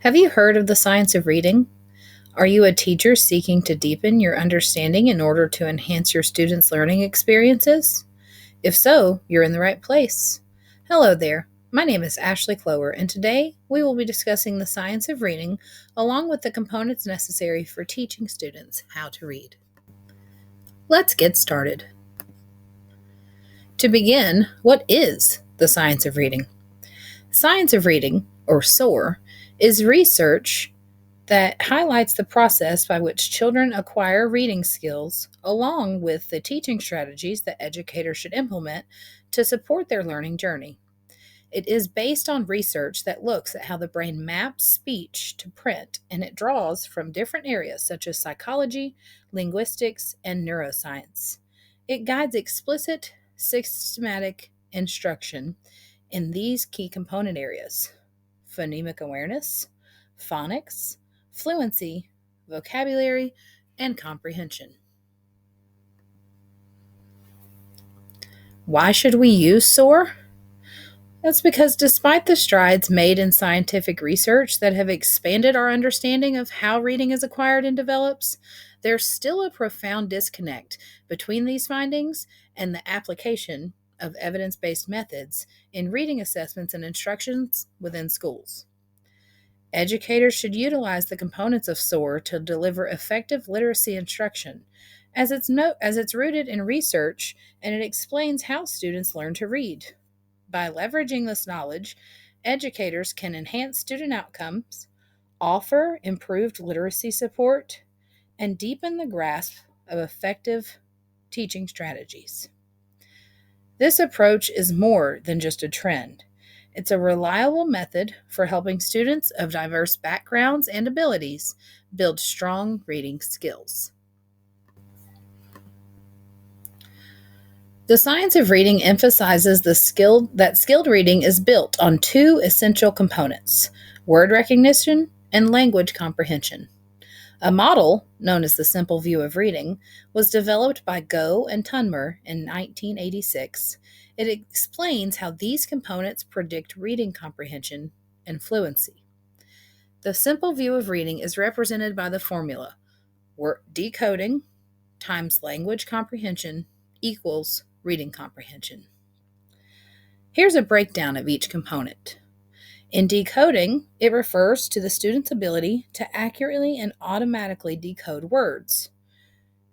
Have you heard of the science of reading? Are you a teacher seeking to deepen your understanding in order to enhance your students' learning experiences? If so, you're in the right place. Hello there. My name is Ashley Cloer, and today we will be discussing the science of reading along with the components necessary for teaching students how to read. Let's get started. To begin, what is the science of reading? Science of reading, or SoR, is research that highlights the process by which children acquire reading skills, along with the teaching strategies that educators should implement to support their learning journey. It is based on research that looks at how the brain maps speech to print, and it draws from different areas such as psychology, linguistics, and neuroscience. It guides explicit, systematic instruction in these key component areas: phonemic awareness, phonics, fluency, vocabulary, and comprehension. Why should we use SoR? That's because despite the strides made in scientific research that have expanded our understanding of how reading is acquired and develops, there's still a profound disconnect between these findings and the application of evidence based methods in reading assessments and instructions within schools. Educators should utilize the components of SoR to deliver effective literacy instruction, as it's rooted in research and it explains how students learn to read. By leveraging this knowledge, educators can enhance student outcomes, offer improved literacy support, and deepen the grasp of effective teaching strategies. This approach is more than just a trend. It's a reliable method for helping students of diverse backgrounds and abilities build strong reading skills. The science of reading emphasizes that skilled reading is built on two essential components: word recognition and language comprehension. A model, known as the simple view of reading, was developed by Go and Tunmer in 1986. It explains how these components predict reading comprehension and fluency. The simple view of reading is represented by the formula: decoding times language comprehension equals reading comprehension. Here's a breakdown of each component. In decoding, it refers to the student's ability to accurately and automatically decode words.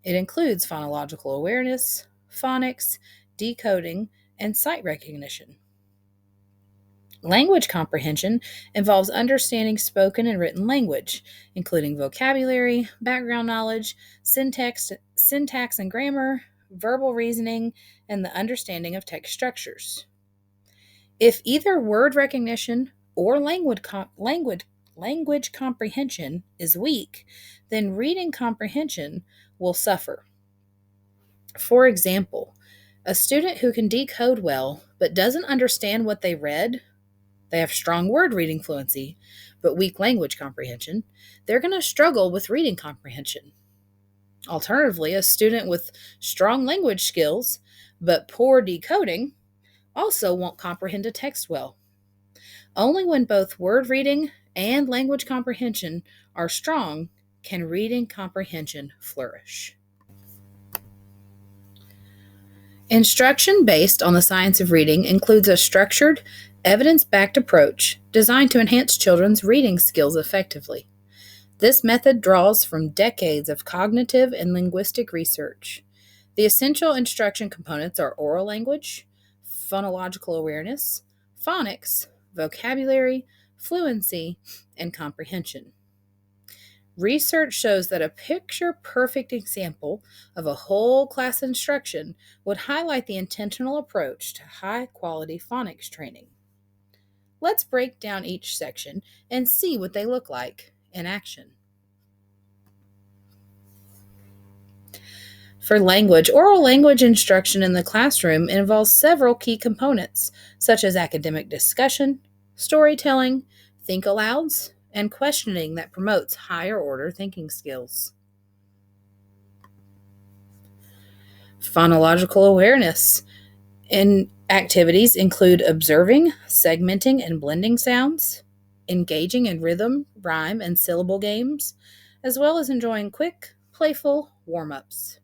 It includes phonological awareness, phonics, decoding, and sight recognition. Language comprehension involves understanding spoken and written language, including vocabulary, background knowledge, syntax and grammar, verbal reasoning, and the understanding of text structures. If either word recognition or language comprehension is weak, then reading comprehension will suffer. For example, a student who can decode well but doesn't understand what they read, they have strong word reading fluency but weak language comprehension, they're going to struggle with reading comprehension. Alternatively, a student with strong language skills but poor decoding also won't comprehend a text well. Only when both word reading and language comprehension are strong can reading comprehension flourish. Instruction based on the science of reading includes a structured, evidence-backed approach designed to enhance children's reading skills effectively. This method draws from decades of cognitive and linguistic research. The essential instruction components are oral language, phonological awareness, phonics, vocabulary, fluency, and comprehension. Research shows that a picture-perfect example of a whole class instruction would highlight the intentional approach to high-quality phonics training. Let's break down each section and see what they look like in action. For language, oral language instruction in the classroom involves several key components, such as academic discussion, storytelling, think-alouds, and questioning that promotes higher-order thinking skills. Phonological awareness in activities include observing, segmenting, and blending sounds, engaging in rhythm, rhyme, and syllable games, as well as enjoying quick, playful warm ups.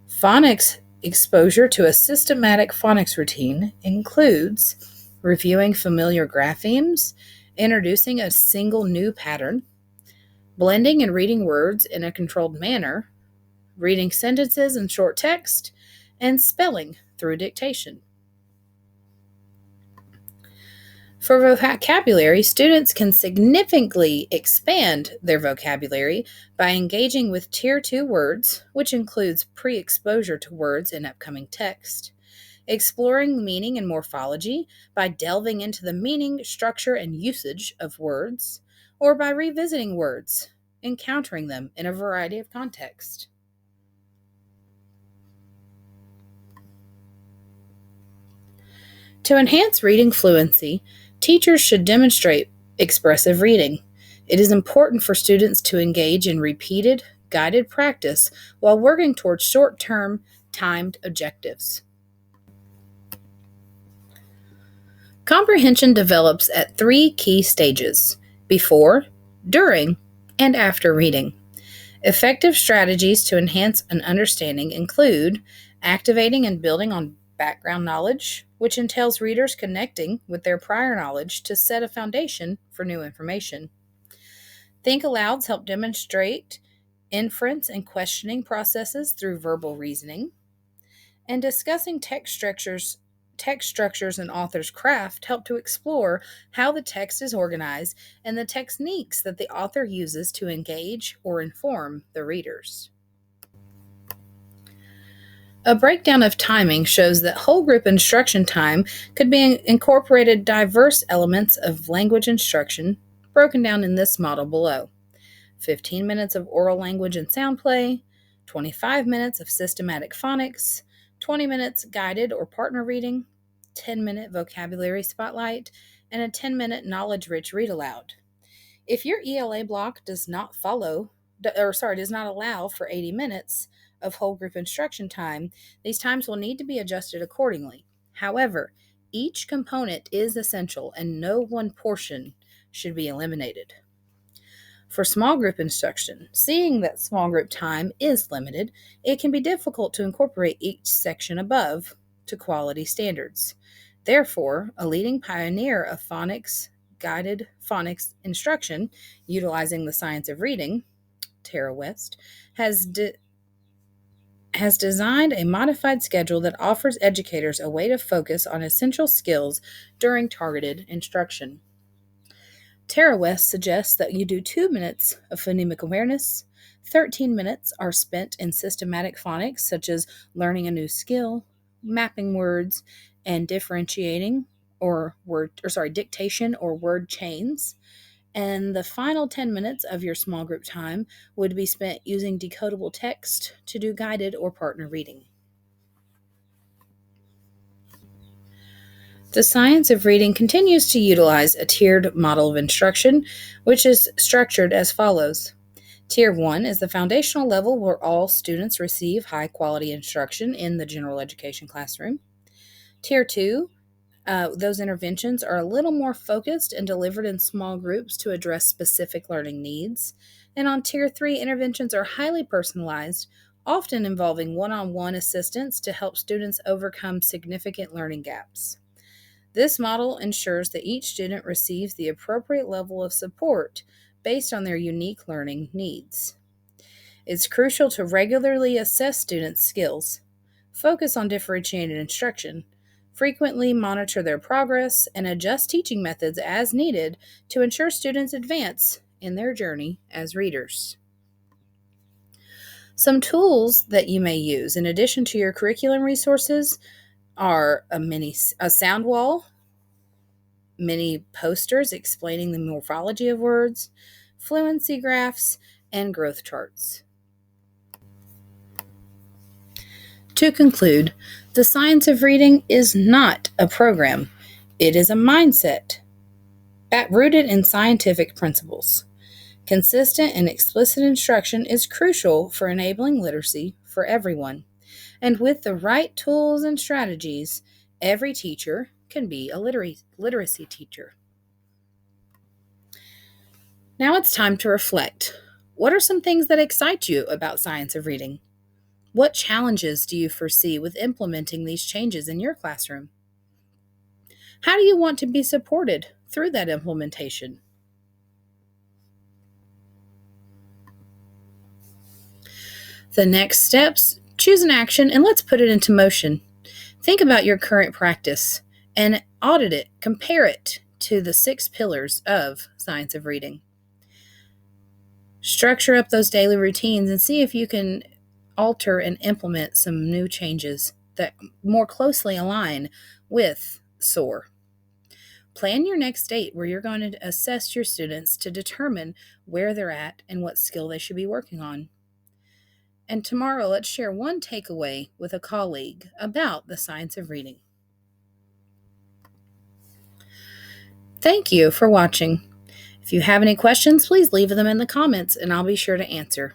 Phonics exposure to a systematic phonics routine includes reviewing familiar graphemes, introducing a single new pattern, blending and reading words in a controlled manner, reading sentences and short text, and spelling through dictation. For vocabulary, students can significantly expand their vocabulary by engaging with Tier 2 words, which includes pre exposure to words in upcoming text, exploring meaning and morphology by delving into the meaning, structure, and usage of words, or by revisiting words, encountering them in a variety of contexts. To enhance reading fluency, teachers should demonstrate expressive reading. It is important for students to engage in repeated, guided practice while working towards short term, timed objectives. Comprehension develops at three key stages: before, during, and after reading. Effective strategies to enhance an understanding include activating and building on background knowledge, which entails readers connecting with their prior knowledge to set a foundation for new information. Think alouds help demonstrate inference and questioning processes through verbal reasoning. And discussing text structures and author's craft help to explore how the text is organized and the techniques that the author uses to engage or inform the readers. A breakdown of timing shows that whole group instruction time could be incorporated diverse elements of language instruction, broken down in this model below: 15 minutes of oral language and sound play, 25 minutes of systematic phonics, 20 minutes guided or partner reading, 10-minute vocabulary spotlight, and a 10-minute knowledge-rich read aloud. If your ELA block does not allow for 80 minutes of whole group instruction time, these times will need to be adjusted accordingly. However, each component is essential and no one portion should be eliminated. For small group instruction, seeing that small group time is limited, it can be difficult to incorporate each section above to quality standards. Therefore, a leading pioneer of guided phonics instruction, utilizing the science of reading, Tara West, has designed a modified schedule that offers educators a way to focus on essential skills during targeted instruction. Tara West suggests that you do 2 minutes of phonemic awareness, 13 minutes are spent in systematic phonics, such as learning a new skill, mapping words, and differentiating dictation or word chains. And the final 10 minutes of your small group time would be spent using decodable text to do guided or partner reading. The science of reading continues to utilize a tiered model of instruction, which is structured as follows. Tier 1 is the foundational level where all students receive high-quality instruction in the general education classroom. Tier 2, those interventions are a little more focused and delivered in small groups to address specific learning needs. And on Tier 3, interventions are highly personalized, often involving one-on-one assistance to help students overcome significant learning gaps. This model ensures that each student receives the appropriate level of support based on their unique learning needs. It's crucial to regularly assess students' skills, focus on differentiated instruction, frequently monitor their progress, and adjust teaching methods as needed to ensure students advance in their journey as readers. Some tools that you may use in addition to your curriculum resources are a sound wall, many posters explaining the morphology of words, fluency graphs, and growth charts. To conclude, the science of reading is not a program. It is a mindset rooted in scientific principles. Consistent and explicit instruction is crucial for enabling literacy for everyone. And with the right tools and strategies, every teacher can be a literacy teacher. Now it's time to reflect. What are some things that excite you about science of reading? What challenges do you foresee with implementing these changes in your classroom? How do you want to be supported through that implementation? The next steps, choose an action and let's put it into motion. Think about your current practice and audit it, compare it to the 6 pillars of science of reading. Structure up those daily routines and see if you can alter and implement some new changes that more closely align with SoR. Plan your next date where you're going to assess your students to determine where they're at and what skill they should be working on. And tomorrow, let's share one takeaway with a colleague about the science of reading. Thank you for watching. If you have any questions, please leave them in the comments and I'll be sure to answer.